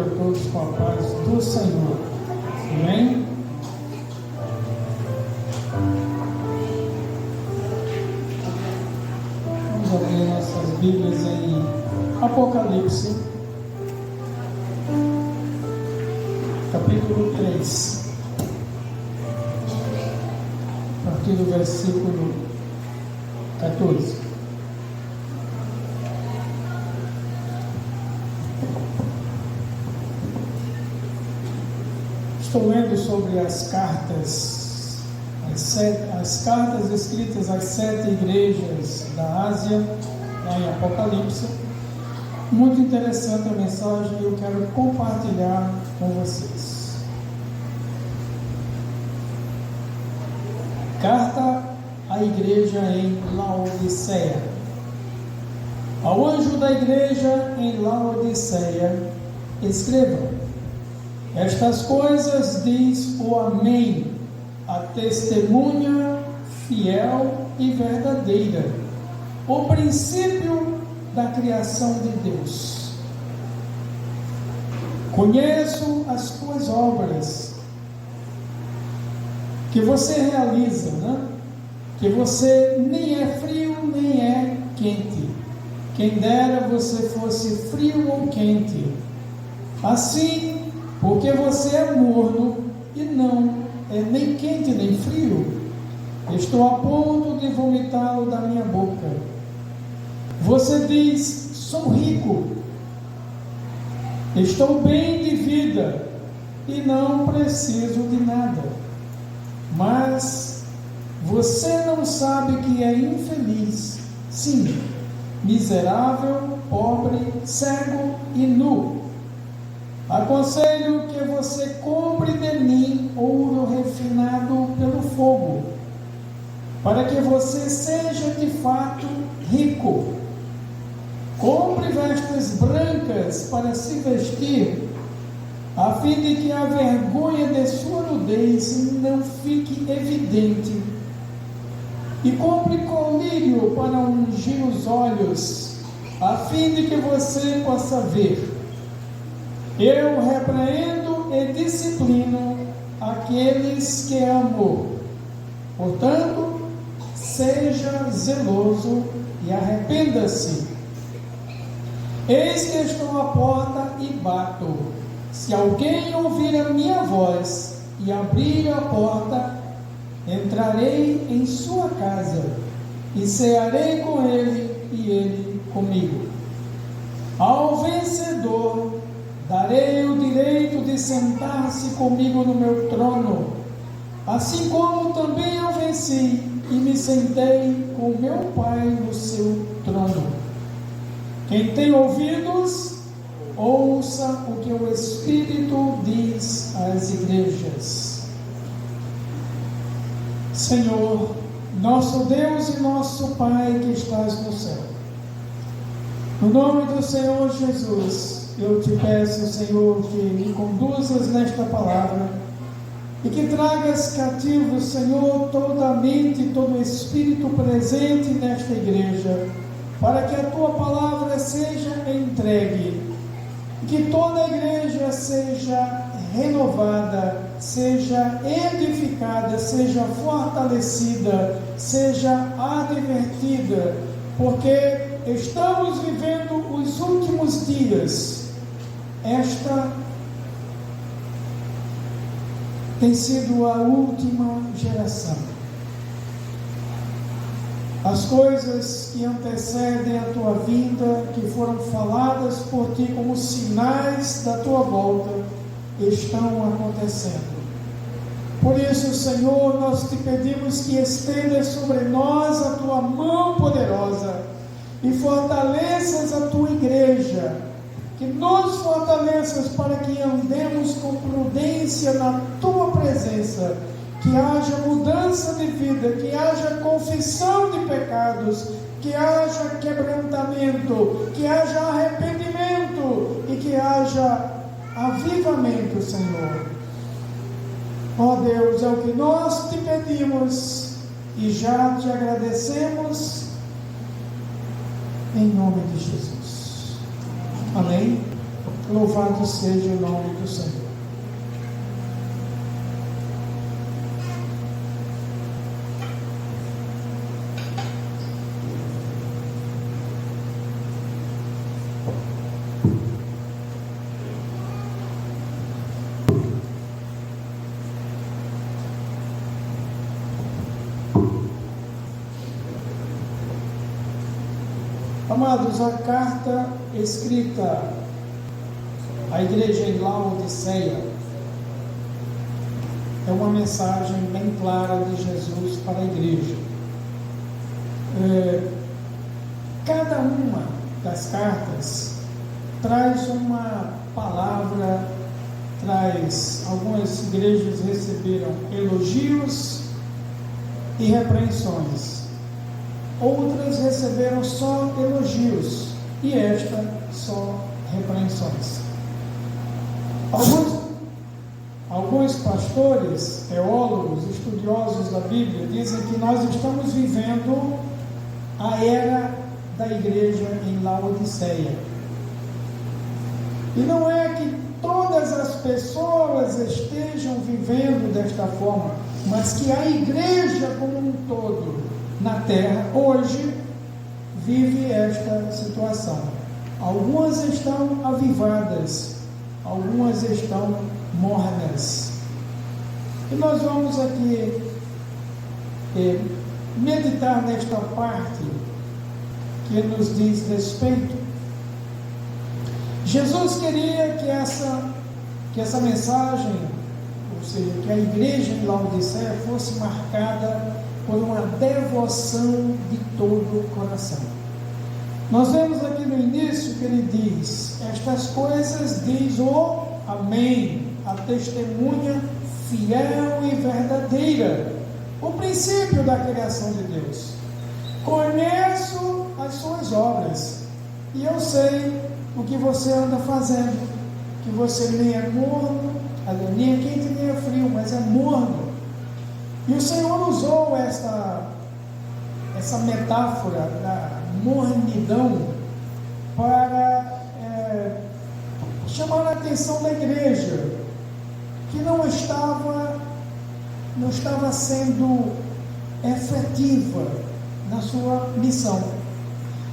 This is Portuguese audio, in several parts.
a todos com a paz do Senhor. Amém? Vamos abrir nossas Bíblias em Apocalipse, capítulo 3, a partir do versículo 14. Estou lendo sobre as cartas, as cartas escritas às 7 igrejas da Ásia, lá em Apocalipse. Muito interessante a mensagem e eu quero compartilhar com vocês. Carta à igreja em Laodiceia. Ao anjo da igreja em Laodiceia, escreva: estas coisas diz o Amém, a testemunha fiel e verdadeira, o princípio da criação de Deus. Conheço as tuas obras que você realiza, que você nem é frio nem é quente. Quem dera você fosse frio ou quente. Assim, porque você é morno e não é nem quente nem frio, estou a ponto de vomitá-lo da minha boca. Você diz: sou rico, estou bem de vida e não preciso de nada. Mas você não sabe que é infeliz, sim, miserável, pobre, cego e nu. Aconselho que você compre de mim ouro refinado pelo fogo, para que você seja de fato rico. Compre vestes brancas para se vestir, a fim de que a vergonha de sua nudez não fique evidente. E compre colírio para ungir os olhos, a fim de que você possa ver. Eu repreendo e disciplino aqueles que amo. Portanto, seja zeloso e arrependa-se. Eis que estou à porta e bato. Se alguém ouvir a minha voz e abrir a porta, entrarei em sua casa e cearei com ele e ele comigo. Ao vencedor darei o direito de sentar-se comigo no meu trono, assim como também eu venci e me sentei com meu Pai no seu trono. Quem tem ouvidos, ouça o que o Espírito diz às igrejas. Senhor, nosso Deus e nosso Pai que estás no céu, no nome do Senhor Jesus, eu te peço, Senhor, que me conduzas nesta palavra e que tragas cativo, Senhor, toda a mente, todo o espírito presente nesta igreja, para que a tua palavra seja entregue, que toda a igreja seja renovada, seja edificada, seja fortalecida, seja advertida, porque estamos vivendo os últimos dias. Esta tem sido a última geração. As coisas que antecedem a tua vinda, que foram faladas por ti como sinais da tua volta, estão acontecendo. Por isso, Senhor, nós te pedimos que estenda sobre nós a tua mão poderosa e fortaleças a tua igreja, que nos fortaleças para que andemos com prudência na tua presença, que haja mudança de vida, que haja confissão de pecados, que haja quebrantamento, que haja arrependimento e que haja avivamento, Senhor. Ó Deus, é o que nós te pedimos e já te agradecemos em nome de Jesus. Amém? Louvado seja o nome do Senhor. Amados, a carta escrita à igreja em Laodiceia é uma mensagem bem clara de Jesus para a igreja. Cada uma das cartas traz uma palavra, algumas igrejas receberam elogios e repreensões. Outras receberam só elogios e esta só repreensões. Alguns pastores, teólogos, estudiosos da Bíblia dizem que nós estamos vivendo a era da igreja em Laodiceia. E não é que todas as pessoas estejam vivendo desta forma, mas que a igreja como um todo na terra hoje vive esta situação. Algumas estão avivadas, algumas estão mornas. E nós vamos aqui meditar nesta parte que nos diz respeito. Jesus queria que essa mensagem, ou seja, que a igreja em Laodiceia fosse marcada por uma devoção de todo o coração. Nós vemos aqui no início que ele diz: estas coisas diz o Amém, a testemunha fiel e verdadeira, o princípio da criação de Deus. Conheço as suas obras e eu sei o que você anda fazendo, que você nem é morno, nem é quente nem é frio, mas é morno. E o Senhor usou essa metáfora da mornidão para chamar a atenção da igreja, que não estava sendo efetiva na sua missão.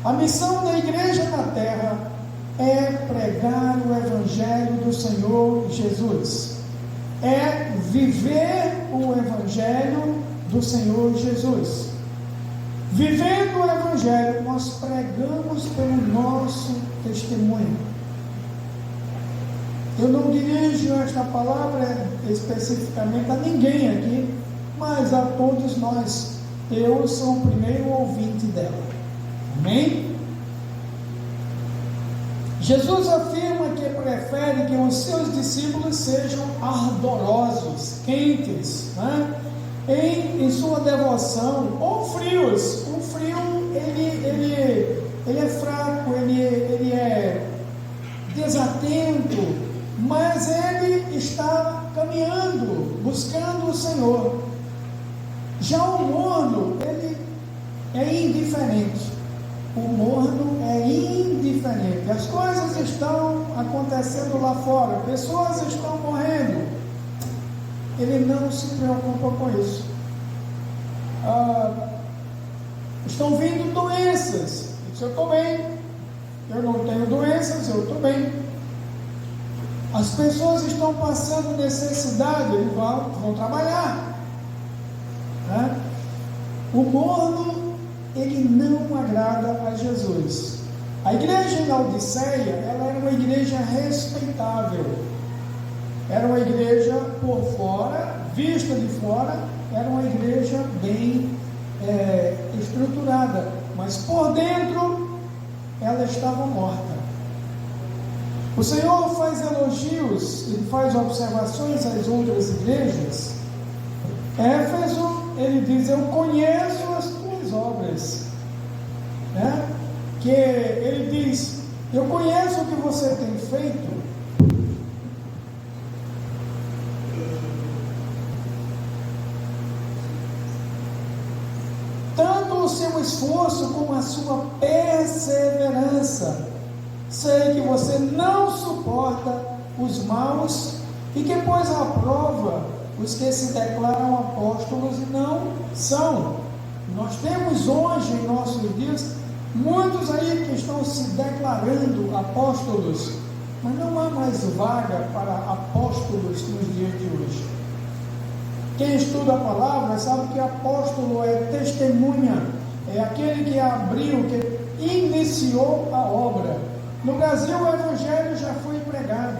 A missão da igreja na terra é pregar o Evangelho do Senhor Jesus. É viver o Evangelho do Senhor Jesus. Vivendo o Evangelho, nós pregamos pelo nosso testemunho. Eu não dirijo esta palavra especificamente a ninguém aqui, mas a todos nós. Eu sou o primeiro ouvinte dela. Amém? Jesus afirma que prefere que os seus discípulos sejam ardorosos, quentes, em sua devoção, ou frios. O frio, ele é fraco, ele é desatento, mas ele está caminhando, buscando o Senhor. Já o morno, ele é indiferente. O morno é indiferente. As coisas estão acontecendo lá fora, pessoas estão morrendo. Ele não se preocupa com isso. Estão vindo doenças. Isso eu estou bem. Eu não tenho doenças, eu estou bem. As pessoas estão passando necessidade, eles vão trabalhar. O morno, ele não agrada a Jesus. A igreja em Laodiceia, ela era uma igreja respeitável. Era uma igreja por fora, vista de fora, era uma igreja bem estruturada, mas por dentro ela estava morta. O Senhor faz elogios, ele faz observações às outras igrejas. Éfeso, ele diz: eu conheço as tuas obras, que ele diz: eu conheço o que você tem feito. Tanto o seu esforço como a sua perseverança. Sei que você não suporta os maus e que pôs à prova os que se declaram apóstolos e não são. Nós temos hoje em nossos dias muitos aí que estão se declarando apóstolos, mas não há mais vaga para apóstolos nos dias de hoje. Quem estuda a palavra sabe que apóstolo é testemunha, é aquele que abriu, que iniciou a obra. No Brasil o evangelho já foi pregado.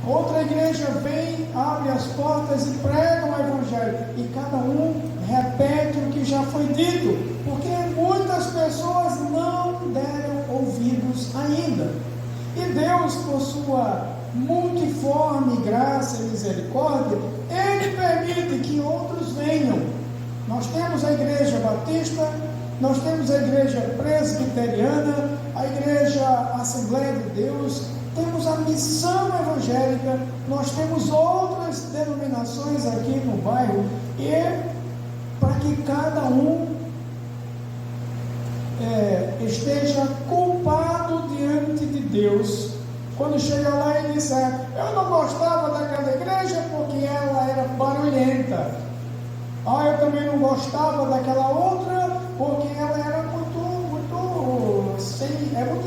Outra igreja vem, abre as portas e prega o evangelho. E cada um repete o que já foi dito, porque muitas pessoas não deram ouvidos ainda. E Deus, por sua multiforme graça e misericórdia, Ele permite que outros venham. Nós temos a igreja batista, nós temos a igreja presbiteriana, a igreja Assembleia de Deus, temos a missão evangélica, nós temos outras denominações aqui no bairro, e para que cada um esteja culpado diante de Deus, quando chega lá e disser: eu não gostava daquela igreja porque ela era barulhenta, eu também não gostava daquela outra porque ela era muito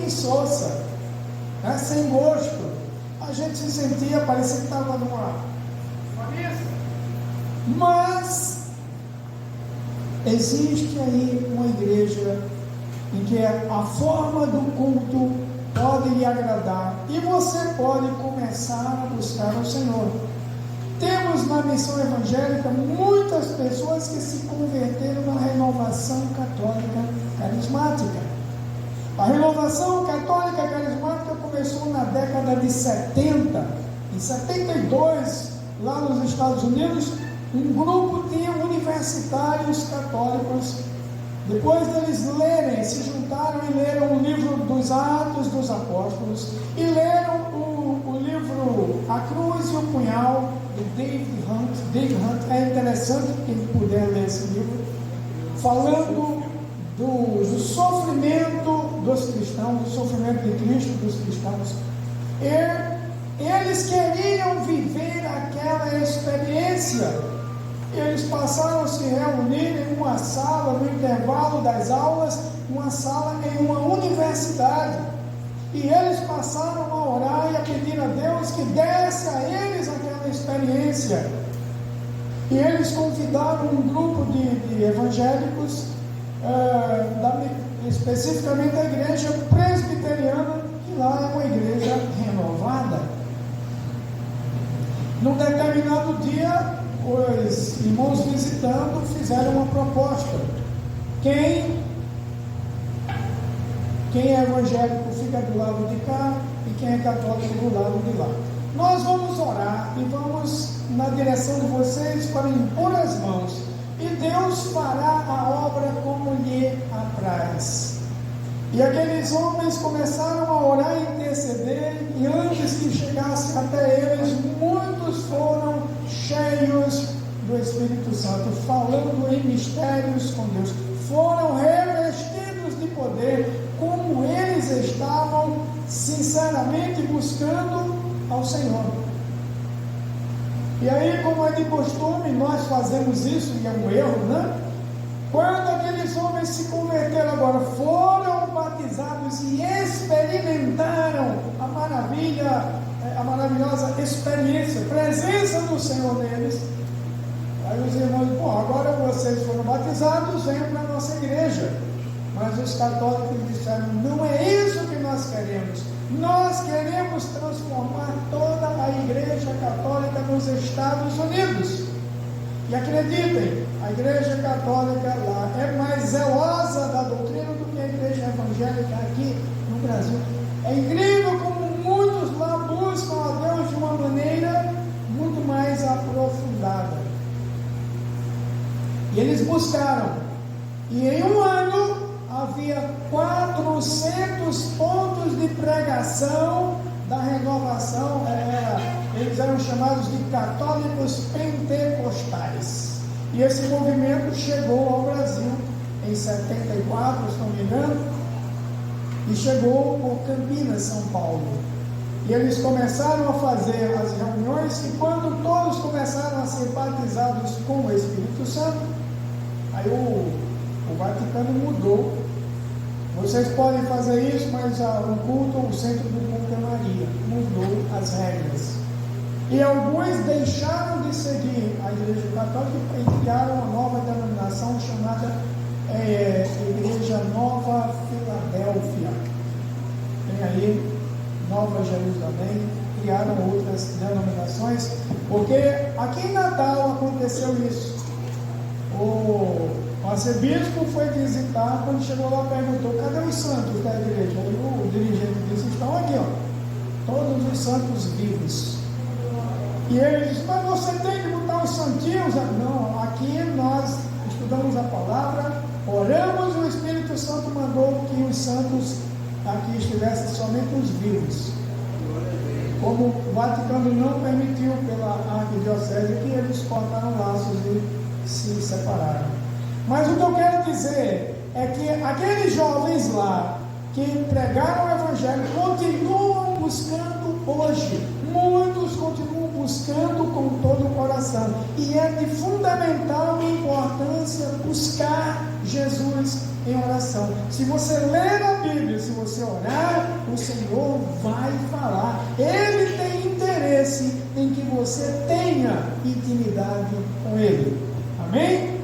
insossa, né? Sem gosto. A gente se sentia, parecia que estava numa missa. Mas existe aí uma igreja em que a forma do culto pode lhe agradar e você pode começar a buscar o Senhor. Temos na missão evangélica muitas pessoas que se converteram na renovação católica carismática. A renovação católica carismática começou na década de 70. Em 72, lá nos Estados Unidos, um grupo de universitários católicos, depois deles lerem, se juntaram e leram o livro dos Atos dos Apóstolos e leram o livro A Cruz e o Punhal, de David Hunt. David Hunt é interessante quem puder ler esse livro, falando do sofrimento dos cristãos, do sofrimento de Cristo dos cristãos. E eles queriam viver aquela experiência. Eles passaram a se reunir em uma sala, no intervalo das aulas, uma sala em uma universidade. E eles passaram a orar e a pedir a Deus que desse a eles aquela experiência. E eles convidaram um grupo de evangélicos, especificamente a igreja presbiteriana, que lá é uma igreja renovada. Num determinado dia, os irmãos visitando fizeram uma proposta: quem é evangélico fica do lado de cá e quem é católico do lado de lá. Nós vamos orar e vamos na direção de vocês para impor as mãos, e Deus fará a obra como lhe apraz. E aqueles homens começaram a orar e interceder, e antes que chegasse até eles, muitos foram cheios do Espírito Santo, falando em mistérios com Deus. Foram revestidos de poder, como eles estavam sinceramente buscando ao Senhor. E aí, como é de costume, nós fazemos isso, e é um erro, né? Quando aqueles homens se converteram agora, foram batizados e experimentaram a maravilhosa experiência, presença do Senhor neles. Aí os irmãos, agora vocês foram batizados, venham para a nossa igreja. Mas os católicos disseram: não é isso que nós queremos. Nós queremos transformar toda a igreja católica nos Estados Unidos. E acreditem, a igreja católica lá é mais zelosa da doutrina do que a igreja evangélica aqui no Brasil. É incrível como muitos lá buscam a Deus de uma maneira muito mais aprofundada. E eles buscaram, e em um ano havia 400 pontos de pregação da renovação. Eles eram chamados de católicos pentecostais. E esse movimento chegou ao Brasil em 74, se não me engano. e chegou por Campinas, São Paulo. E eles começaram a fazer as reuniões, e quando todos começaram a ser batizados com o Espírito Santo, aí o Vaticano mudou. Vocês podem fazer isso, mas o culto, o centro do culto é Maria. Mudou as regras. E alguns deixaram de seguir a Igreja Católica e criaram uma nova denominação chamada Igreja Nova Filadélfia. Tem aí Nova Jerusalém, criaram outras denominações, porque aqui em Natal aconteceu isso. O arcebispo foi visitar, quando chegou lá perguntou: cadê os santos da igreja? Aí o dirigente disse: estão aqui, ó, todos os santos vivos. E ele disse: mas você tem que botar os santinhos? Não, aqui nós estudamos a palavra, oramos, e o Espírito Santo mandou que os santos aqui estivessem somente os vivos. Como o Vaticano não permitiu pela arquidiocese, que eles cortaram laços e se separaram. Mas o que eu quero dizer é que aqueles jovens lá que pregaram o Evangelho continuam buscando hoje. Muitos continuam buscando com todo o coração. E é de fundamental importância buscar Jesus em oração. Se você ler a Bíblia, se você orar, o Senhor vai falar. Ele tem interesse em que você tenha intimidade com Ele. Amém?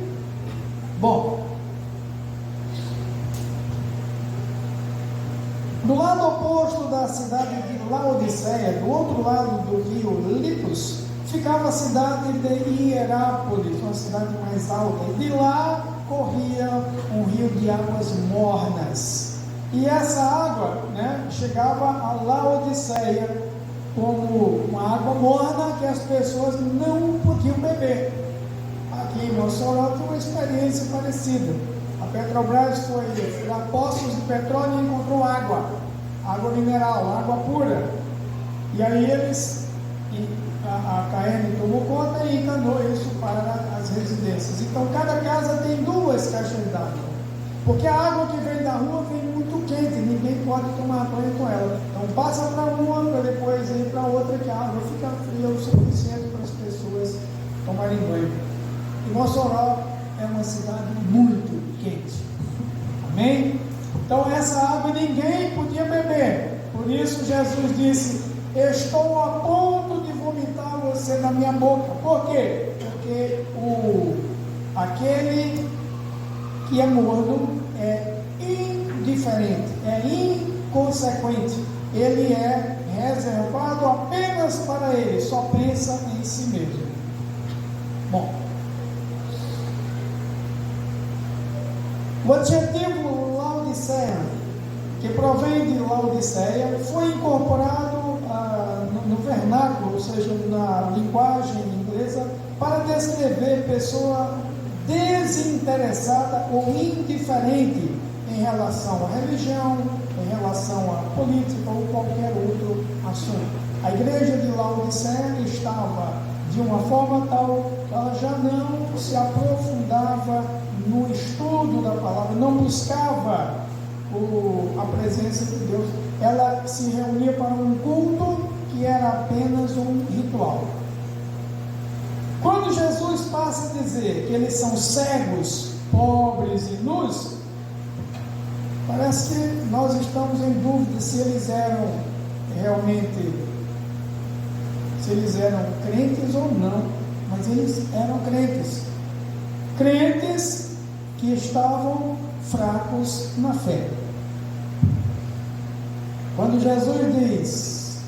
Bom, do lado oposto da cidade de Laodiceia, do outro lado do rio Litos, ficava a cidade de Hierápolis, uma cidade mais alta. E de lá corria um rio de águas mornas. E essa água, chegava a Laodiceia como uma água morna que as pessoas não podiam beber. Aqui em Mossoró tem uma experiência parecida. A Petrobras foi a poços de petróleo e encontrou água mineral, água pura. E aí a KM tomou conta e encanou isso para as residências. Então cada casa tem 2 caixas d'água, porque a água que vem da rua vem muito quente, ninguém pode tomar banho com ela. Então passa para uma, para depois ir para outra, que a água fica fria o suficiente para as pessoas tomarem banho. E Mossoró é uma cidade muito quente. Amém? Então essa água ninguém podia beber. Por isso Jesus disse: estou a ponto de vomitar você da minha boca. Por quê? Porque aquele que é morno é indiferente, é inconsequente. Ele é reservado apenas para ele, só pensa em si mesmo. Bom, o adjetivo Laodiceia, que provém de Laodiceia, foi incorporado no vernáculo, ou seja, na linguagem inglesa, para descrever pessoa desinteressada ou indiferente em relação à religião, em relação à política ou qualquer outro assunto. A igreja de Laodiceia estava de uma forma tal que ela já não se aprofundava no estudo da palavra, não buscava a presença de Deus. Ela se reunia para um culto que era apenas um ritual. Quando Jesus passa a dizer que eles são cegos, pobres e nus, parece que nós estamos em dúvida se eles eram realmente, se eles eram crentes ou não, mas eles eram crentes. Crentes que estavam fracos na fé. Quando Jesus diz: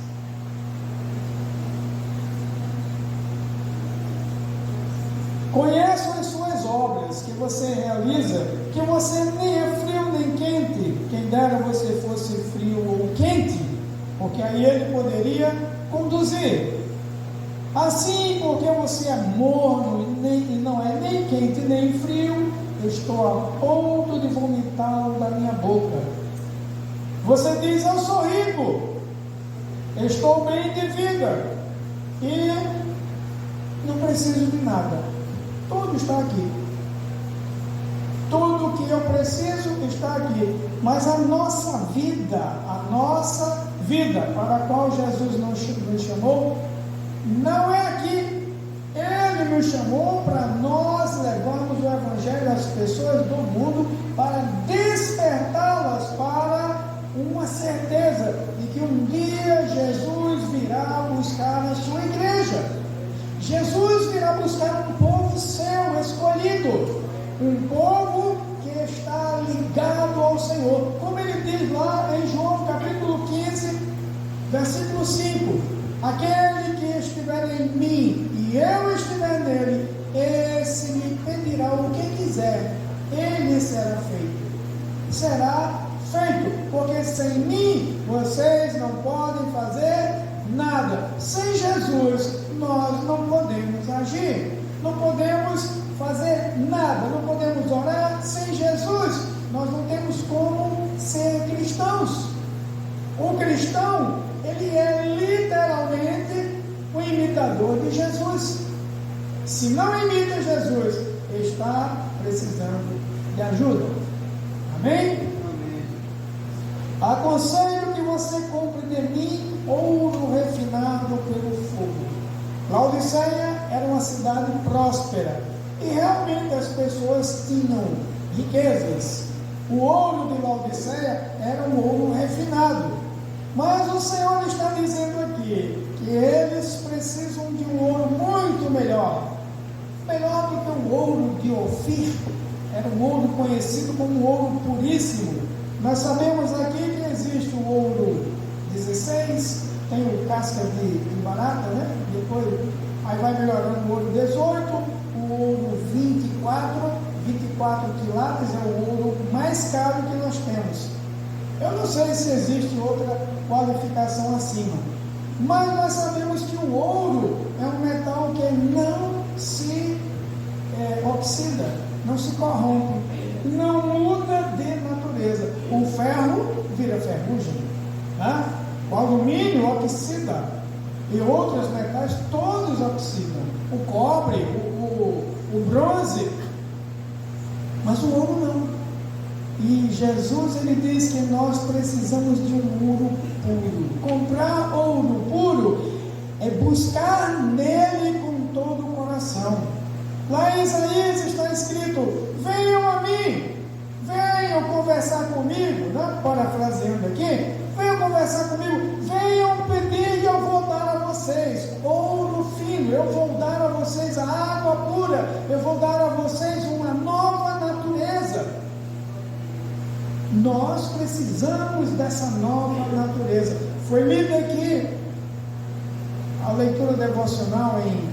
conheço as suas obras que você realiza, que você nem é frio nem quente. Quem dera você fosse frio ou quente, porque aí ele poderia conduzir. Assim, porque você é morno e não é nem quente nem frio, eu estou a ponto de vomitá-lo da minha boca. Você diz: eu sou rico, estou bem de vida e não preciso de nada. Tudo está aqui. Tudo tudo que eu preciso está aqui. Mas a nossa vida para a qual Jesus nos chamou, não é aqui. Ele nos chamou para nós levarmos o Evangelho às pessoas do mundo, para despertá-las para uma certeza de que um dia Jesus virá buscar a sua igreja. Jesus virá buscar um povo seu, escolhido, um povo que está ligado ao Senhor, como ele diz lá em João capítulo 15, versículo 5: aquele que estiver em mim e eu estiver nele, esse me pedirá o que quiser, ele será feito. Será feito, porque sem mim vocês não podem fazer nada. Sem Jesus nós não podemos agir, não podemos fazer nada, não podemos orar. Sem Jesus nós não temos como ser cristãos. O cristão, ele é literalmente o imitador de Jesus. Se não imita Jesus, está precisando de ajuda. Amém? Aconselho que você compre de mim ouro refinado pelo fogo. Laodiceia era uma cidade próspera e realmente as pessoas tinham riquezas. O ouro de Laodiceia era um ouro refinado. Mas o Senhor está dizendo aqui que eles precisam de um ouro muito melhor. Melhor do que o ouro de Ofir. Era um ouro conhecido como ouro puríssimo. Nós sabemos aqui que existe o ouro 16, tem o casca de barata, né? Depois, aí vai melhorando o ouro 18, o ouro 24 quilates é o ouro mais caro que nós temos. Eu não sei se existe outra qualificação acima, mas nós sabemos que o ouro é um metal que não se oxida, não se corrompe, não muda de natureza. O ferro vira ferrugem, né? O alumínio oxida e outros metais todos oxidam, o cobre, o bronze, mas o ouro não. E Jesus, ele diz que nós precisamos de um ouro puro. Comprar ouro puro é buscar nele com todo o coração. Lá em Isaías está escrito: venham a mim, venham conversar comigo, né? Parafraseando aqui, venham conversar comigo, venham pedir e eu vou dar a vocês ouro fino, eu vou dar a vocês a água pura, eu vou dar a vocês uma nova natureza. Nós precisamos dessa nova natureza. Foi lida aqui a leitura devocional em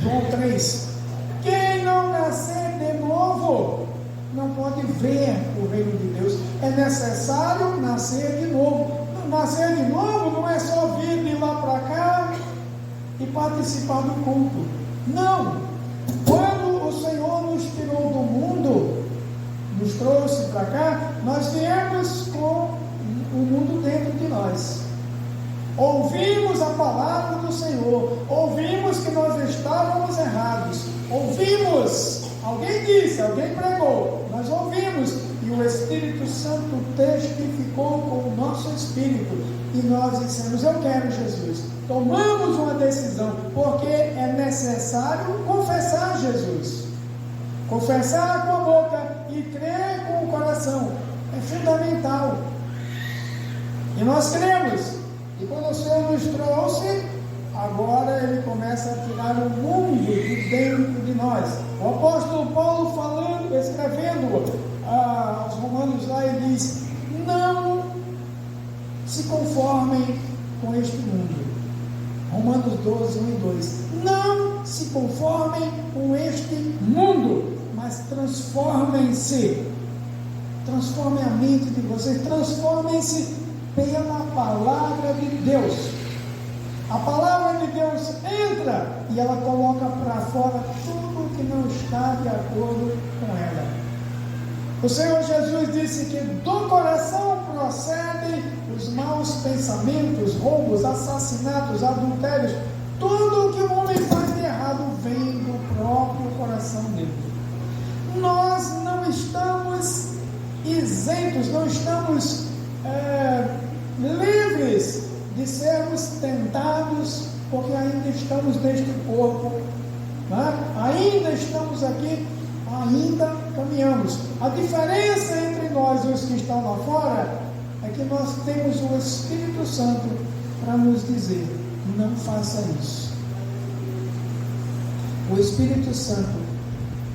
João 3. Quem não nascer de novo não pode ver o reino de Deus. É necessário nascer de novo. Nascer de novo não é só vir de lá para cá e participar do culto. Não. Quando o Senhor nos tirou do mundo, nos trouxe para cá, nós viemos com o mundo dentro de nós. Ouvimos a palavra do Senhor, ouvimos que nós estávamos errados, ouvimos, alguém disse, alguém pregou, nós ouvimos, e o Espírito Santo testificou com o nosso espírito, e nós dissemos: eu quero Jesus. Tomamos uma decisão, porque é necessário confessar Jesus. Confessar com a boca e crer com o coração é fundamental. E nós cremos. E quando o Senhor nos trouxe, agora Ele começa a tirar o mundo de dentro de nós. O apóstolo Paulo falando, escrevendo aos Romanos lá, ele diz: não se conformem com este mundo. Romanos 12, 1 e 2. Não se conformem com este mundo, mas transformem-se. Transformem a mente de vocês, transformem-se pela palavra de Deus. A palavra de Deus entra e ela coloca para fora tudo que não está de acordo com ela. O Senhor Jesus disse que do coração procedem os maus pensamentos, roubos, assassinatos, adultérios. Tudo o que o homem faz de errado vem do próprio coração dele. Nós não estamos perfeitos, não estamos livres de sermos tentados, porque ainda estamos neste corpo, né? Ainda estamos aqui, ainda caminhamos. A diferença entre nós e os que estão lá fora é que nós temos o Espírito Santo para nos dizer: não faça isso. O Espírito Santo,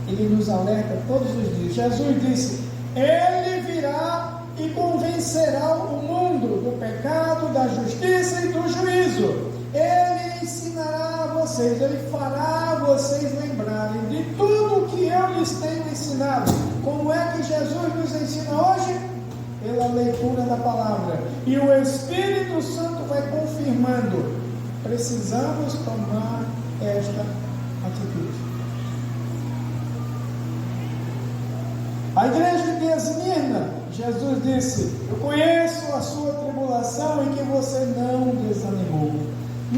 ele nos alerta todos os dias. Jesus disse: ele virá e convencerá o mundo do pecado, da justiça e do juízo. Ele ensinará a vocês, ele fará vocês lembrarem de tudo o que eu lhes tenho ensinado. Como é que Jesus nos ensina hoje? Pela leitura da palavra. E o Espírito Santo vai confirmando: precisamos tomar esta atitude. A igreja de Esmirna, Jesus disse: eu conheço a sua tribulação e que você não desanimou.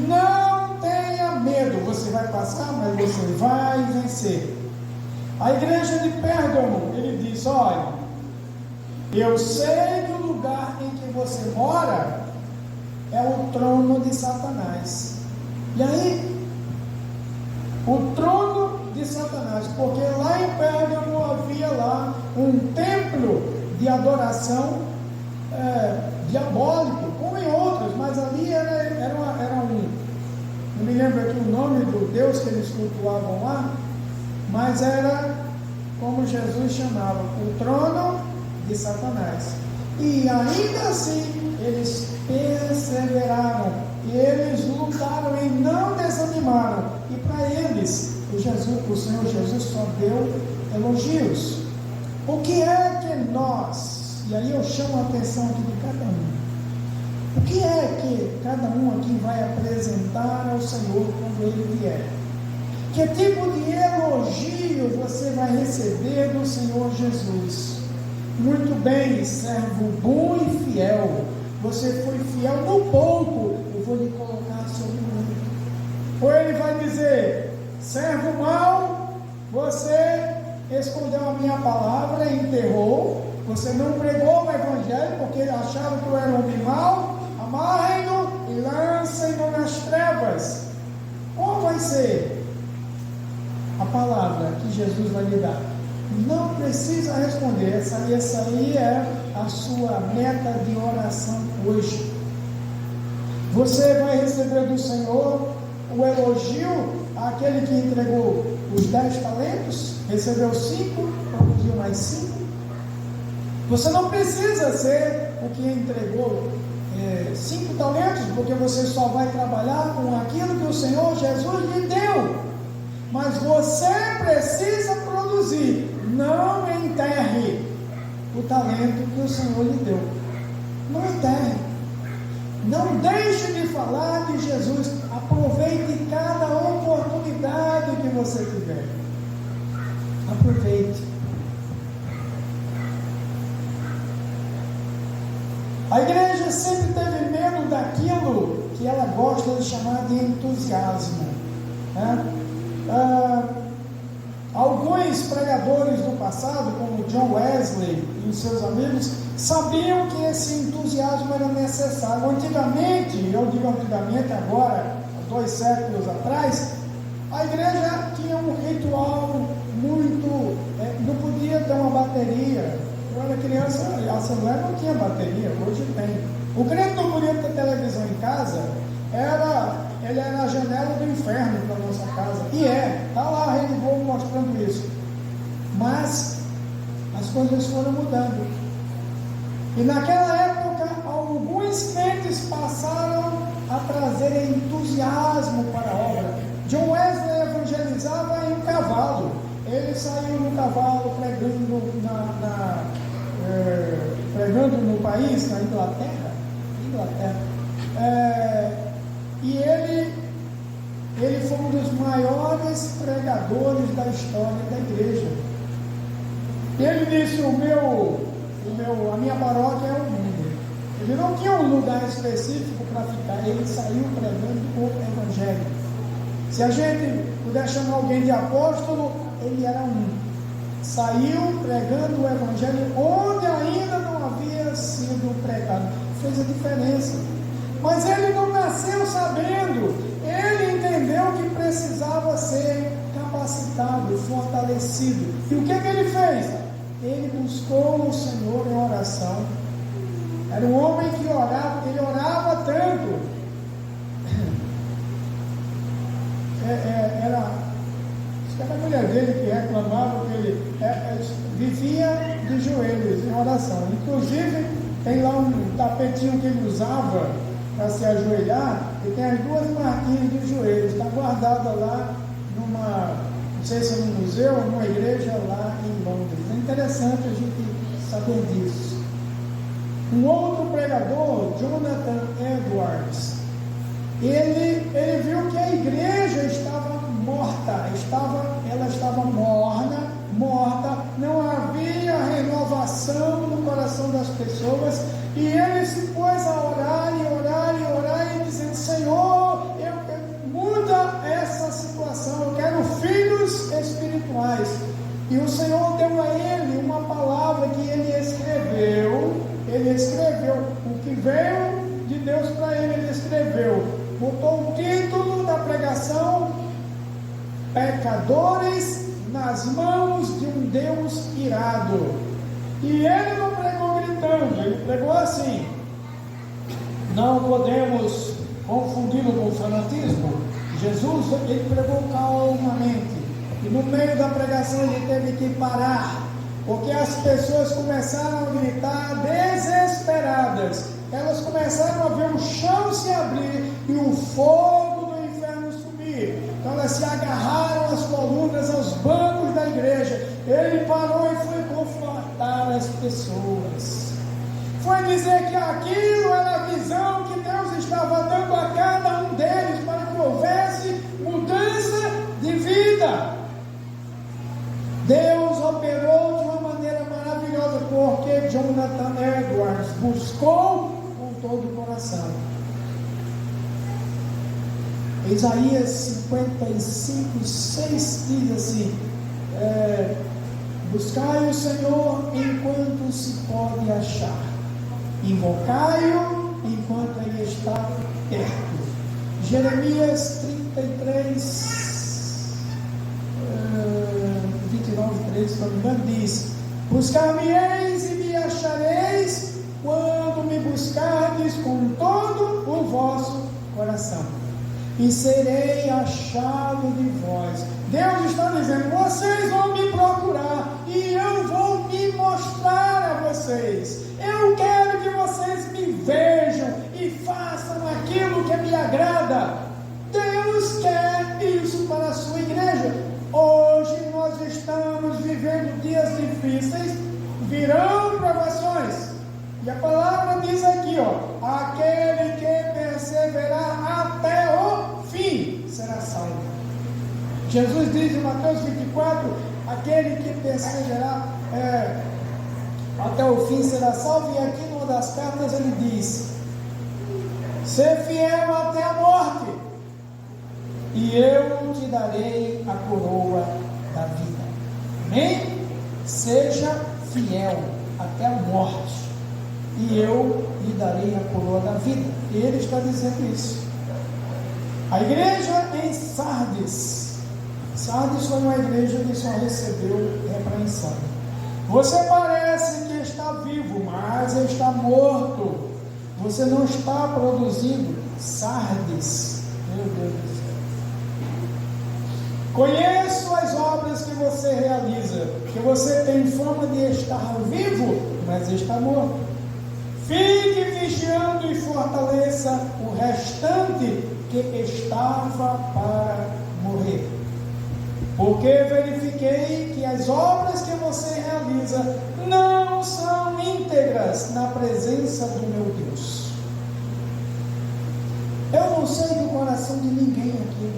Não tenha medo, você vai passar, mas você vai vencer. A igreja de Pérgamo, ele diz: olha, eu sei que o lugar em que você mora é o trono de Satanás. E aí, o trono de Satanás, porque lá em Pérgamo havia lá um templo de adoração diabólico, como em outros, mas ali era um, não me lembro aqui o nome do Deus que eles cultuavam lá, mas era como Jesus chamava, o trono de Satanás. E ainda assim eles perseveraram, e eles lutaram e não desanimaram, e para eles o Senhor Jesus só deu elogios. O que é que nós, e aí eu chamo a atenção aqui de cada um, o que é que cada um aqui vai apresentar ao Senhor quando Ele vier? Que tipo de elogio você vai receber do Senhor Jesus? Muito bem, servo bom e fiel, você foi fiel no pouco, eu vou lhe colocar sobre muito. Ou Ele vai dizer: servo mau, você escondeu a minha palavra e enterrou, você não pregou o evangelho porque acharam que eu era um homem mau, amarrem-no e lancem-no nas trevas. Qual vai ser a palavra que Jesus vai lhe dar? Não precisa responder, essa aí é a sua meta de oração hoje. Você vai receber do Senhor o elogio àquele que entregou os 10 talentos, recebeu 5, produziu mais 5. Você não precisa ser o que entregou 5 talentos, porque você só vai trabalhar com aquilo que o Senhor Jesus lhe deu. Mas você precisa produzir. Não enterre o talento que o Senhor lhe deu. Não enterre. Não deixe de falar de Jesus. Aproveite cada oportunidade que você tiver. Aproveite. A igreja sempre teve medo daquilo que ela gosta de chamar de entusiasmo, né? Alguns pregadores do passado, como John Wesley e os seus amigos, sabiam que esse entusiasmo era necessário. Antigamente, eu digo antigamente, agora, 2 séculos atrás, a igreja tinha um ritual muito... não podia ter uma bateria. Eu era criança, a Assembleia não tinha bateria, hoje tem. O crente não podia ter televisão em casa, ele era a janela do inferno para a nossa casa. E está lá a Rede Globo mostrando isso. Mas as coisas foram mudando. E naquela época, alguns crentes passaram a trazer entusiasmo para a obra. John Wesley evangelizava em um cavalo. Ele saiu no cavalo pregando no país, na Inglaterra. E ele foi um dos maiores pregadores da história da igreja. Ele disse: a minha paróquia é o mundo. Ele não tinha um lugar específico para ficar, ele saiu pregando o evangelho. Se a gente puder chamar alguém de apóstolo, ele era um. saiu pregando o Evangelho onde ainda não havia sido pregado. Fez a diferença. Mas ele não nasceu sabendo, ele entendeu que precisava ser capacitado, fortalecido. E o que ele fez? Ele buscou o Senhor em oração. Era um homem que orava, ele orava tanto. Era a mulher dele que reclamava que ele vivia de joelhos em oração. Inclusive, tem lá um tapetinho que ele usava para se ajoelhar, e tem as duas marquinhas dos joelhos. Está guardada lá não sei se é num museu ou numa igreja lá em Londres. É interessante a gente saber disso. Um outro pregador, Jonathan Edwards, ele viu que a igreja estava morta, ela estava morta, não havia renovação no coração das pessoas, e ele se pôs a orar e dizendo: Senhor, muda essa situação, eu quero filhos espirituais. E o Senhor deu a ele uma palavra que ele escreveu o que veio de Deus para ele, ele escreveu, botou o título da pregação: Pecadores nas mãos de um Deus irado. E ele não pregou gritando, ele pregou assim. Não podemos confundi-lo com fanatismo. Jesus, ele pregou calmamente, e no meio da pregação ele teve que parar, porque as pessoas começaram a gritar desesperadas. Elas começaram a ver o chão se abrir e o fogo do inferno subir. Então elas se agarraram às colunas, aos bancos da igreja. Ele parou e foi confortar as pessoas. Foi dizer que aquilo era a visão que Deus estava dando a cada um deles para que houvesse mudança de vida. Deus operou de uma maneira maravilhosa, porque Jonathan Edwards buscou com todo o coração. Isaías 55, 6 diz assim: buscai o Senhor enquanto se pode achar, invocai-o enquanto ele está perto. Jeremias 33, 29, 13, se não me engano, diz: buscar-me-eis e me achareis quando me buscardes com todo o vosso coração, e serei achado de vós. Deus está dizendo: vocês vão me procurar e eu vou me mostrar a vocês. Eu quero que vocês me vejam e façam aquilo que me agrada. Deus quer isso para a sua igreja. Hoje nós estamos vivendo dias difíceis, virão provações. E a palavra diz aqui, aquele que perseverar até o fim será salvo. Jesus diz em Mateus 24, aquele que perseverar até o fim será salvo. E aqui numa das cartas ele diz: ser fiel até a morte, e eu te darei a coroa da vida. Amém? Seja fiel até a morte, e eu lhe darei a coroa da vida. E ele está dizendo isso. A igreja em Sardes foi uma igreja que só recebeu repreensão. Você parece que está vivo, mas está morto. Você não está produzindo. Sardes, meu Deus do céu. Conheço as obras que você realiza, que você tem fama de estar vivo, mas está morto. Fique vigiando e fortaleça o restante que estava para morrer. Porque verifiquei que as obras que você realiza não são íntegras na presença do meu Deus. Eu não sei do coração de ninguém aqui.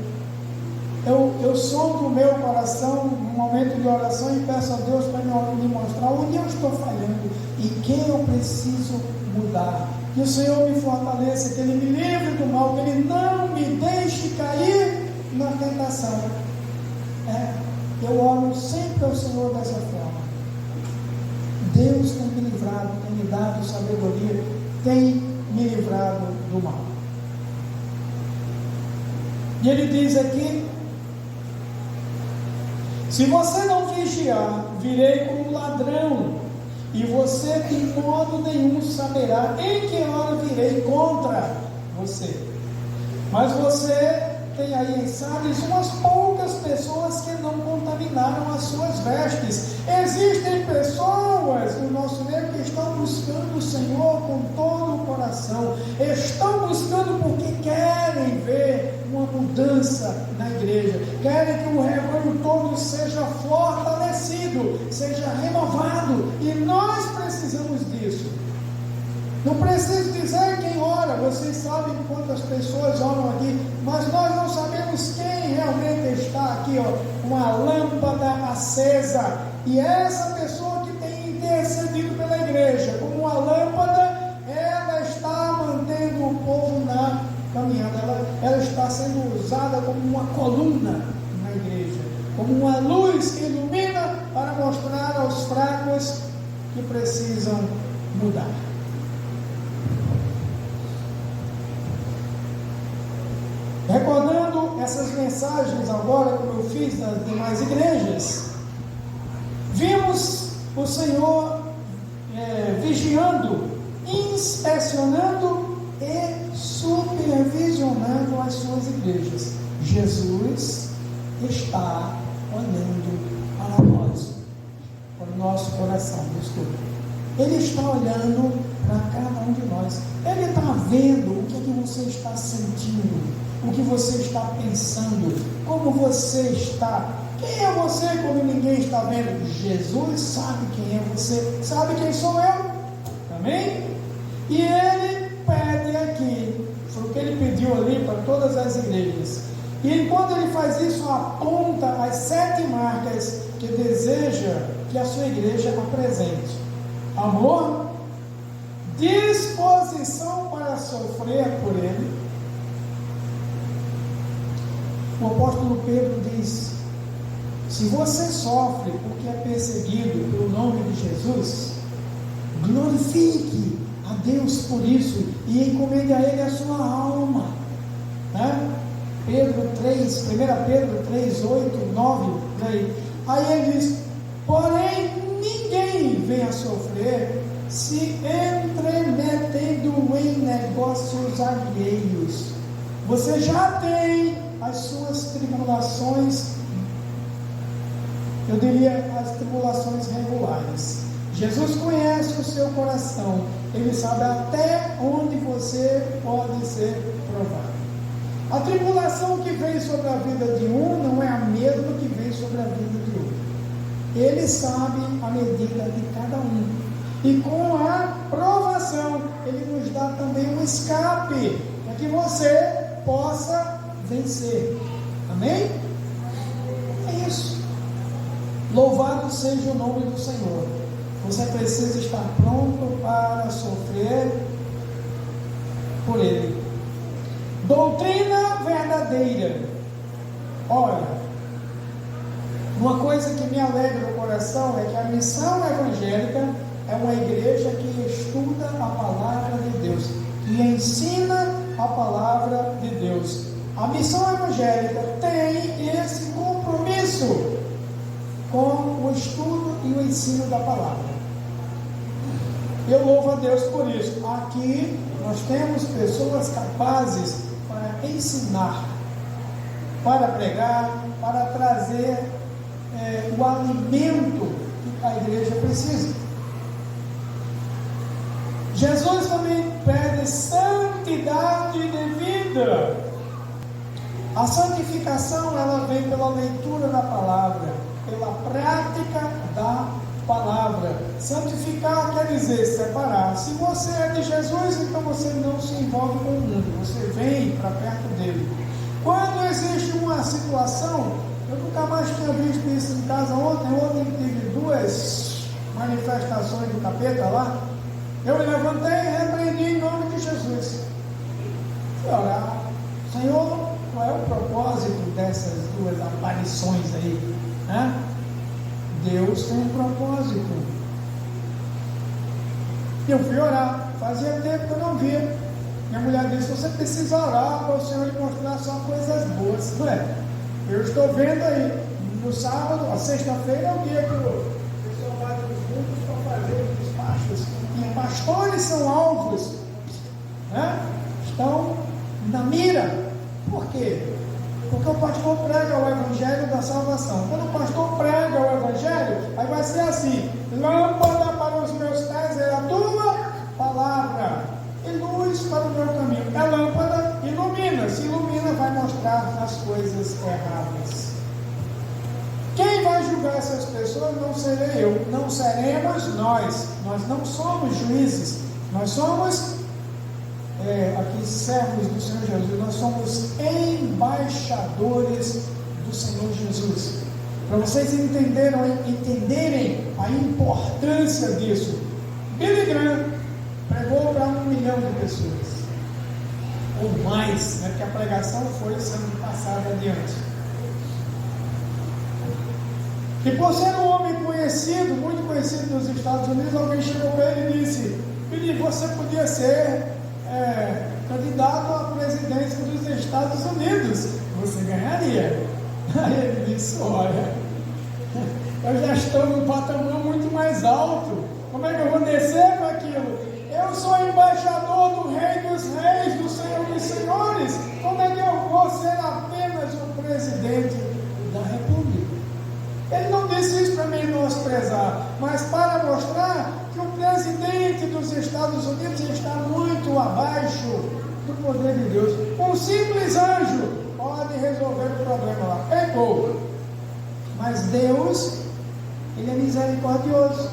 Eu sondo o meu coração no momento de oração e peço a Deus para me mostrar onde eu estou falhando e quem eu preciso mudar. Que o Senhor me fortaleça, que Ele me livre do mal, que Ele não me deixe cair na tentação. Eu oro sempre ao Senhor dessa forma. Deus tem me livrado, tem me dado sabedoria, tem me livrado do mal. E ele diz aqui: se você não vigiar, virei como ladrão, e você de modo nenhum saberá em que hora virei contra você. Mas você tem aí em Sardes umas poucas pessoas que não contaminaram as suas vestes. Existem pessoas no nosso meio que estão buscando o Senhor com todo o coração, estão buscando porque querem ver uma mudança na igreja, querem que o rebanho todo seja fortalecido, seja renovado, e nós precisamos disso. Não preciso dizer quem ora, vocês sabem quantas pessoas oram aqui, mas nós não sabemos quem realmente está aqui, com a lâmpada acesa. E essa pessoa que tem intercedido pela igreja, como uma lâmpada, ela está mantendo o povo na caminhada, ela está sendo usada como uma coluna na igreja, como uma luz que ilumina para mostrar aos fracos que precisam mudar. Recordando essas mensagens agora, como eu fiz nas demais igrejas, vimos o Senhor vigiando, inspecionando e supervisionando as suas igrejas. Jesus está olhando para nós, para o nosso coração, desculpa. Ele está olhando para cada um de nós. Ele está vendo o que você está sentindo, o que você está pensando, como você está. Quem é você quando ninguém está vendo? Jesus sabe quem é você, sabe quem sou eu. Amém? E ele pede aqui, foi o que ele pediu ali para todas as igrejas. E enquanto ele faz isso, aponta as 7 marcas que deseja que a sua igreja apresente: amor, disposição para sofrer por ele. O apóstolo Pedro diz: se você sofre porque é perseguido pelo nome de Jesus, glorifique a Deus por isso e encomende a Ele a sua alma. Pedro 3, 1 Pedro 3, 8, 9, aí ele diz: porém ninguém vem a sofrer se entremetendo em negócios alheios. Você já tem as suas tribulações, eu diria as tribulações regulares. Jesus conhece o seu coração, ele sabe até onde você pode ser provado. A tribulação que vem sobre a vida de um não é a mesma que vem sobre a vida de outro. Ele sabe a medida de cada um, e com a provação ele nos dá também um escape para que você possa vencer. Amém? É isso. Louvado seja o nome do Senhor. Você precisa estar pronto para sofrer por Ele. Doutrina verdadeira. Olha, uma coisa que me alegra o coração é que a missão evangélica é uma igreja que estuda a palavra de Deus, que ensina a palavra de Deus. A missão evangélica tem esse compromisso com o estudo e o ensino da palavra. Eu louvo a Deus por isso. Aqui nós temos pessoas capazes para ensinar, para pregar, para trazer o alimento que a igreja precisa. Jesus também pede santidade de vida. A santificação, ela vem pela leitura da palavra, pela prática da palavra. Santificar quer dizer separar. Se você é de Jesus, então você não se envolve com o mundo, você vem para perto dele. Quando existe uma situação, eu nunca mais tinha visto isso em casa. Ontem tive 2 manifestações do capeta lá. Eu me levantei e repreendi em nome de Jesus. Fui orar: Senhor, qual é o propósito dessas 2 aparições aí? né? Deus tem um propósito. Eu fui orar, fazia tempo que eu não via. Minha mulher disse: você precisa orar para o Senhor lhe mostrar só coisas boas. Não é? Eu estou vendo aí, no sábado, a sexta-feira é o dia que o pessoal vai nos grupos para fazer os despachos. E pastores são alvos, né? Estão na mira. Por quê? Porque o pastor prega o evangelho da salvação. Quando o pastor prega o evangelho, aí vai ser assim: lâmpada para os meus pés é a tua palavra, e luz para o meu caminho. A lâmpada ilumina, se ilumina, vai mostrar as coisas erradas. Quem vai julgar essas pessoas não serei eu, não seremos nós. Nós não somos juízes, nós somos aqui servos do Senhor Jesus, nós somos embaixadores do Senhor Jesus. Para vocês entenderem a importância disso, Billy Graham pregou para 1 milhão de pessoas, ou mais, né, porque a pregação foi sendo passada adiante. E por ser um homem conhecido, muito conhecido nos Estados Unidos, alguém chegou para ele e disse: Billy, você podia ser candidato à presidência dos Estados Unidos, você ganharia. Aí ele disse: olha, eu já estou num patamar muito mais alto, como é que eu vou descer para aquilo? Eu sou embaixador do Rei dos Reis, do Senhor dos Senhores, como é que eu vou ser apenas o presidente da República? Ele não disse isso para menosprezar, mas para mostrar que o presidente dos Estados Unidos está muito abaixo do poder de Deus. Um simples anjo pode resolver o problema lá. Pegou. Mas Deus, Ele é misericordioso.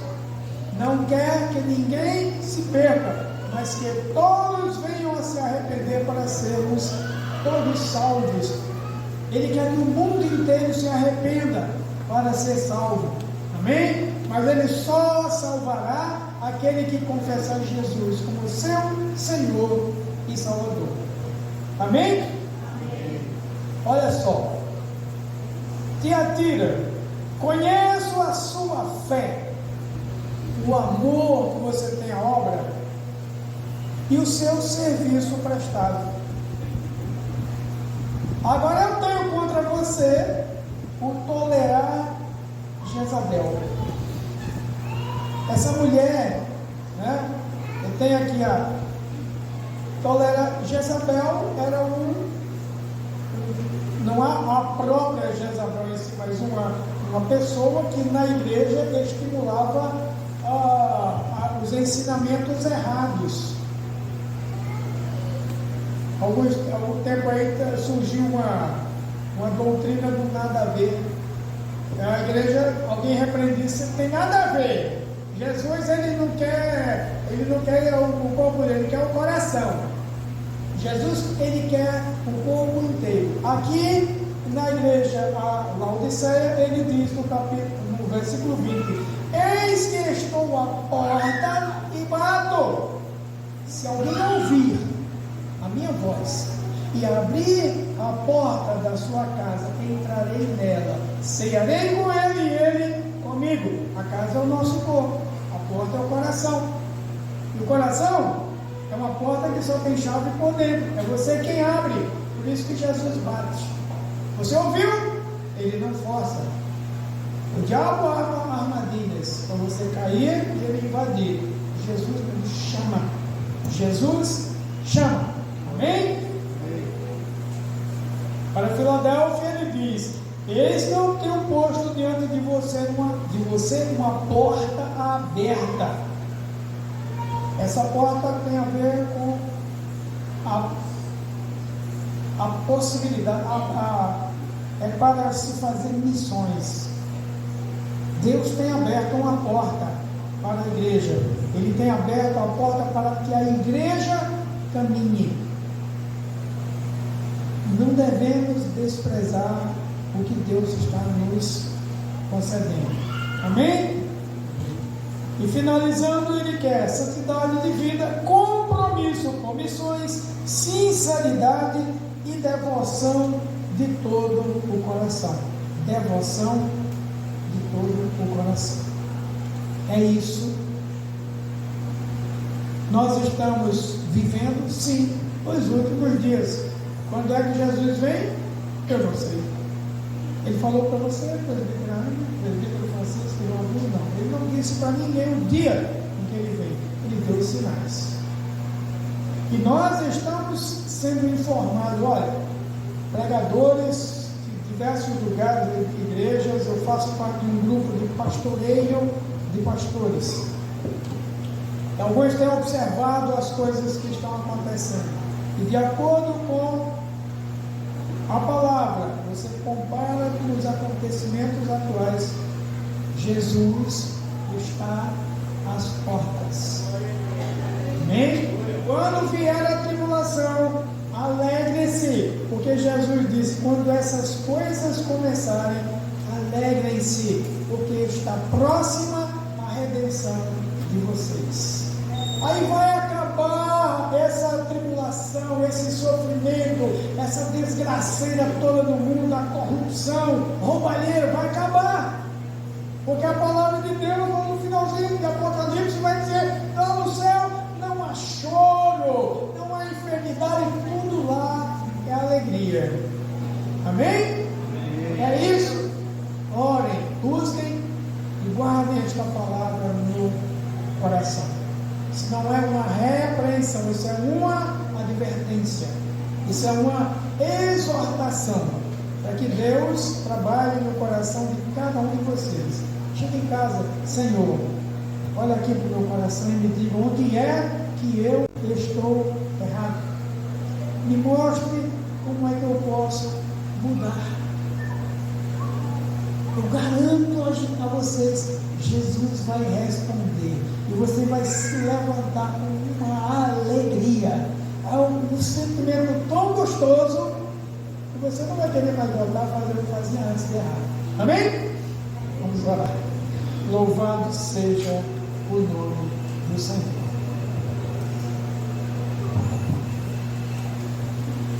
Não quer que ninguém se perca, mas que todos venham a se arrepender para sermos todos salvos. Ele quer que o mundo inteiro se arrependa para ser salvo. Amém? Mas Ele só salvará aquele que confessar Jesus como seu Senhor e Salvador. Amém? Amém. Olha só. Tiatira, conheço a sua fé, o amor que você tem à obra e o seu serviço prestado. Agora eu tenho contra você o tolerar Jezabel. Essa mulher, né? Eu tenho aqui a tolerar Jezabel, era não a própria Jezabel em si, mas uma pessoa que na igreja estimulava os ensinamentos errados. Algum tempo aí surgiu uma doutrina do nada a ver. A igreja, alguém repreendia, isso não tem nada a ver. Jesus, ele não quer o corpo dele, ele quer o coração. Jesus, ele quer o corpo inteiro. Aqui na igreja, a Laodiceia, ele diz no versículo 20: eis que estou à porta e bato. Se alguém ouvir a minha voz e abrir a porta da sua casa, entrarei nela, cearei com ele e ele comigo. A casa é o nosso corpo, a porta é o coração. E o coração é uma porta que só tem chave por dentro, é você quem abre. Por isso que Jesus bate. Você ouviu? Ele não força. O diabo arma armadilhas para você cair e ele invadir. Jesus nos chama. Jesus chama. Amém? Para Filadélfia ele diz: eis que eu tenho posto diante de você uma porta aberta. Essa porta tem a ver com a possibilidade, é para se fazer missões. Deus tem aberto uma porta para a igreja. Ele tem aberto a porta para que a igreja caminhe. Não devemos desprezar o que Deus está nos concedendo. Amém? E finalizando, ele quer santidade de vida, compromisso com missões, sinceridade e devoção de todo o coração. Devoção de todo o coração. É isso. Nós estamos vivendo, sim, os últimos dias. Quando é que Jesus vem? Eu não sei. Ele falou para você, presbítero Francisco, não ouviu, não. Ele não disse para ninguém o dia em que ele vem. Ele deu os sinais. E nós estamos sendo informados, olha, pregadores de diversos lugares, de igrejas, eu faço parte de um grupo de pastoreio de pastores. Alguns têm observado as coisas que estão acontecendo. E de acordo com a palavra, você compara com os acontecimentos atuais, Jesus está às portas. Amém? Quando vier a tribulação, alegre-se, porque Jesus disse, quando essas coisas começarem, alegrem-se, porque está próxima a redenção de vocês. Aí vai acabar essa tribulação, esse sofrimento, essa desgraceira toda no mundo, a corrupção, roubalheira, vai acabar. Porque a palavra de Deus, no finalzinho de Apocalipse, vai dizer, lá no céu não há choro, não há enfermidade, tudo lá é alegria. Amém? É isso? Orem, busquem e guardem esta palavra no coração. Isso não é uma repreensão, isso é uma advertência, isso é uma exortação, para que Deus trabalhe no coração de cada um de vocês. Chega em casa, Senhor, olha aqui para o meu coração e me diga onde é que eu estou errado. Me mostre como é que eu posso mudar. Eu garanto a vocês, Jesus vai responder. E você vai se levantar com uma alegria. É um sentimento tão gostoso que você não vai querer mais voltar a fazer o que fazia antes de errar. Amém? Vamos orar. Louvado seja o nome do Senhor.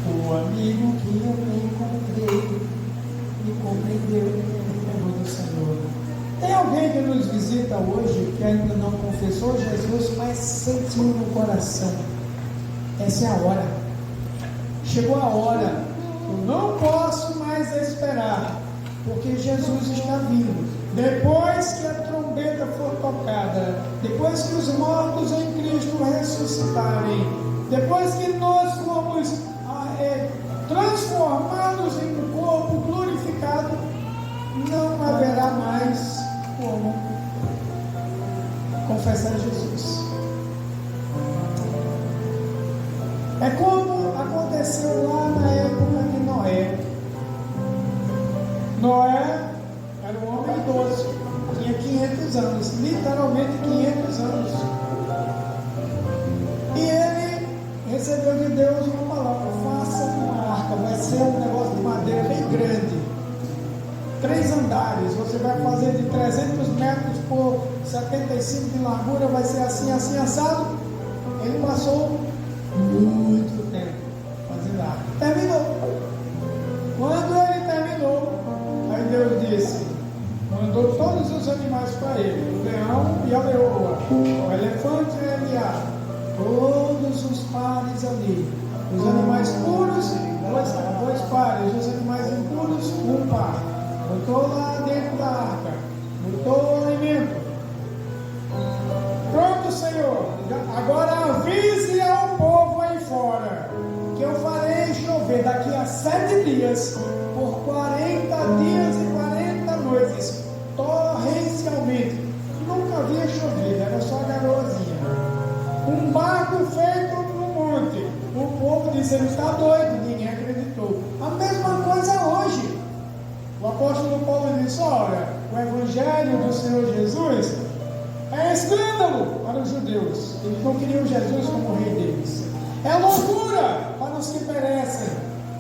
O amigo que eu encontrei me compreendeu no nome do Senhor. Tem alguém que nos visita hoje que ainda não confessou Jesus, mas sentiu no coração? Essa é a hora. Chegou a hora. Eu não posso mais esperar, porque Jesus está vindo. Depois que a trombeta for tocada, depois que os mortos em Cristo ressuscitarem, depois que nós formos transformados em um corpo glorificado, não haverá mais como confessar Jesus. É como aconteceu lá na época de Noé. Noé era um homem idoso, tinha 500 anos, literalmente 500 anos. E ele recebeu de Deus uma palavra: faça uma arca, vai ser um negócio de madeira bem grande. 3 andares, você vai fazer de 300 metros por 75 de largura, vai ser assim, assim, assado. Ele passou muito tempo fazendo a arca. Terminou. Quando ele terminou, aí Deus disse, mandou todos os animais para ele, o leão e a leoa, o elefante e a águia, todos os pares ali, os animais puros, dois pares, os animais impuros, um par. Botou lá dentro da arca, botou o alimento. Pronto, Senhor, agora avise ao povo aí fora que eu farei chover daqui a 7 dias, por 40 dias e 40 noites, torrencialmente. Nunca havia chovido, era só garoazinha. Um barco feito no monte. O povo disse, ele está doido, ninguém acreditou. A mesma coisa hoje. O apóstolo Paulo disse, olha, o evangelho do Senhor Jesus é escândalo para os judeus. Eles não queriam Jesus como rei deles. É loucura para os que perecem,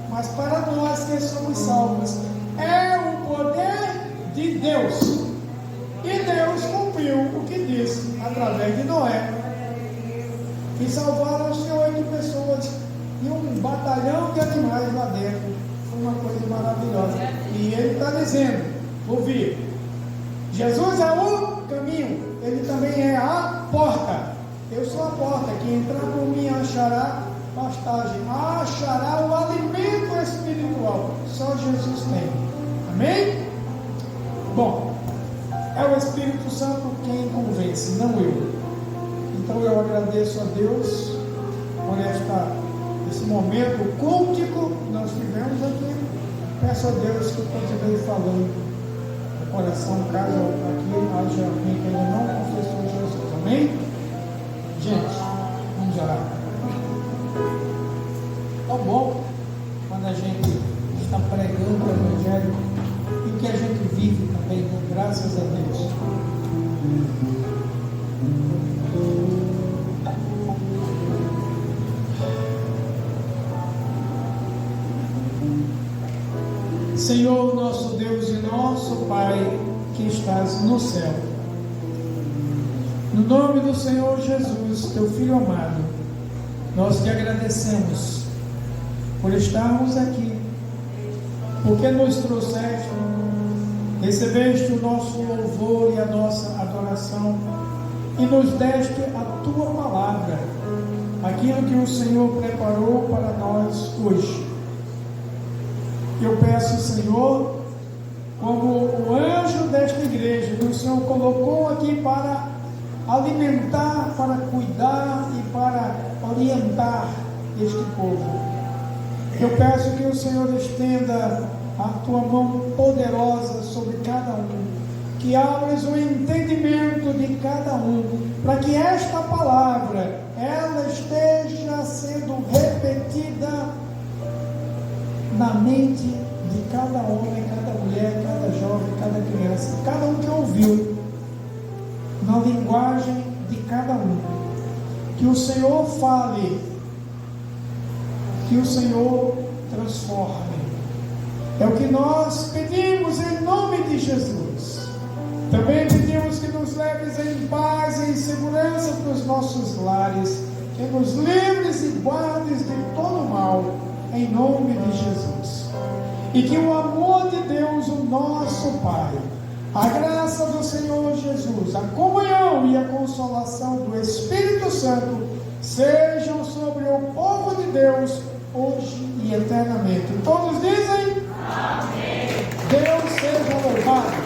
mas para nós que somos salvos, é o poder de Deus. E Deus cumpriu o que disse através de Noé. E salvaram-se 8 pessoas e um batalhão de animais lá dentro. Foi uma coisa maravilhosa. E ele está dizendo, ouvi, Jesus é o caminho, Ele também é a porta. Eu sou a porta, quem entrar por mim achará pastagem, achará o alimento espiritual. Só Jesus tem. Amém? Bom, é o Espírito Santo quem convence, não eu. Então eu agradeço a Deus por esse momento cultico que nós tivemos aqui. Peço a Deus que eu continue falando no coração, caso aqui haja alguém que ainda não confessou Jesus. Amém? Gente, vamos orar. Tão bom quando a gente está pregando o Evangelho e que a gente vive também, né? Graças a Deus. Senhor, nosso Deus e nosso Pai, que estás no céu, no nome do Senhor Jesus, teu Filho amado, nós te agradecemos por estarmos aqui, porque nos trouxeste, recebeste o nosso louvor e a nossa adoração e nos deste a tua palavra, aquilo que o Senhor preparou para nós hoje. Eu peço, Senhor, como o anjo desta igreja, que o Senhor colocou aqui para alimentar, para cuidar e para orientar este povo. Eu peço que o Senhor estenda a tua mão poderosa sobre cada um, que abras o entendimento de cada um, para que esta palavra, ela esteja sendo repetida na mente de cada homem, cada mulher, cada jovem, cada criança, cada um que ouviu, na linguagem de cada um. Que o Senhor fale, que o Senhor transforme. É o que nós pedimos em nome de Jesus. Também pedimos que nos leves em paz e em segurança para os nossos lares, que nos livres e guardes de todo mal, em nome de Jesus. E que o amor de Deus, o nosso Pai, a graça do Senhor Jesus, a comunhão e a consolação do Espírito Santo sejam sobre o povo de Deus, hoje e eternamente. Todos dizem? Amém. Deus seja louvado.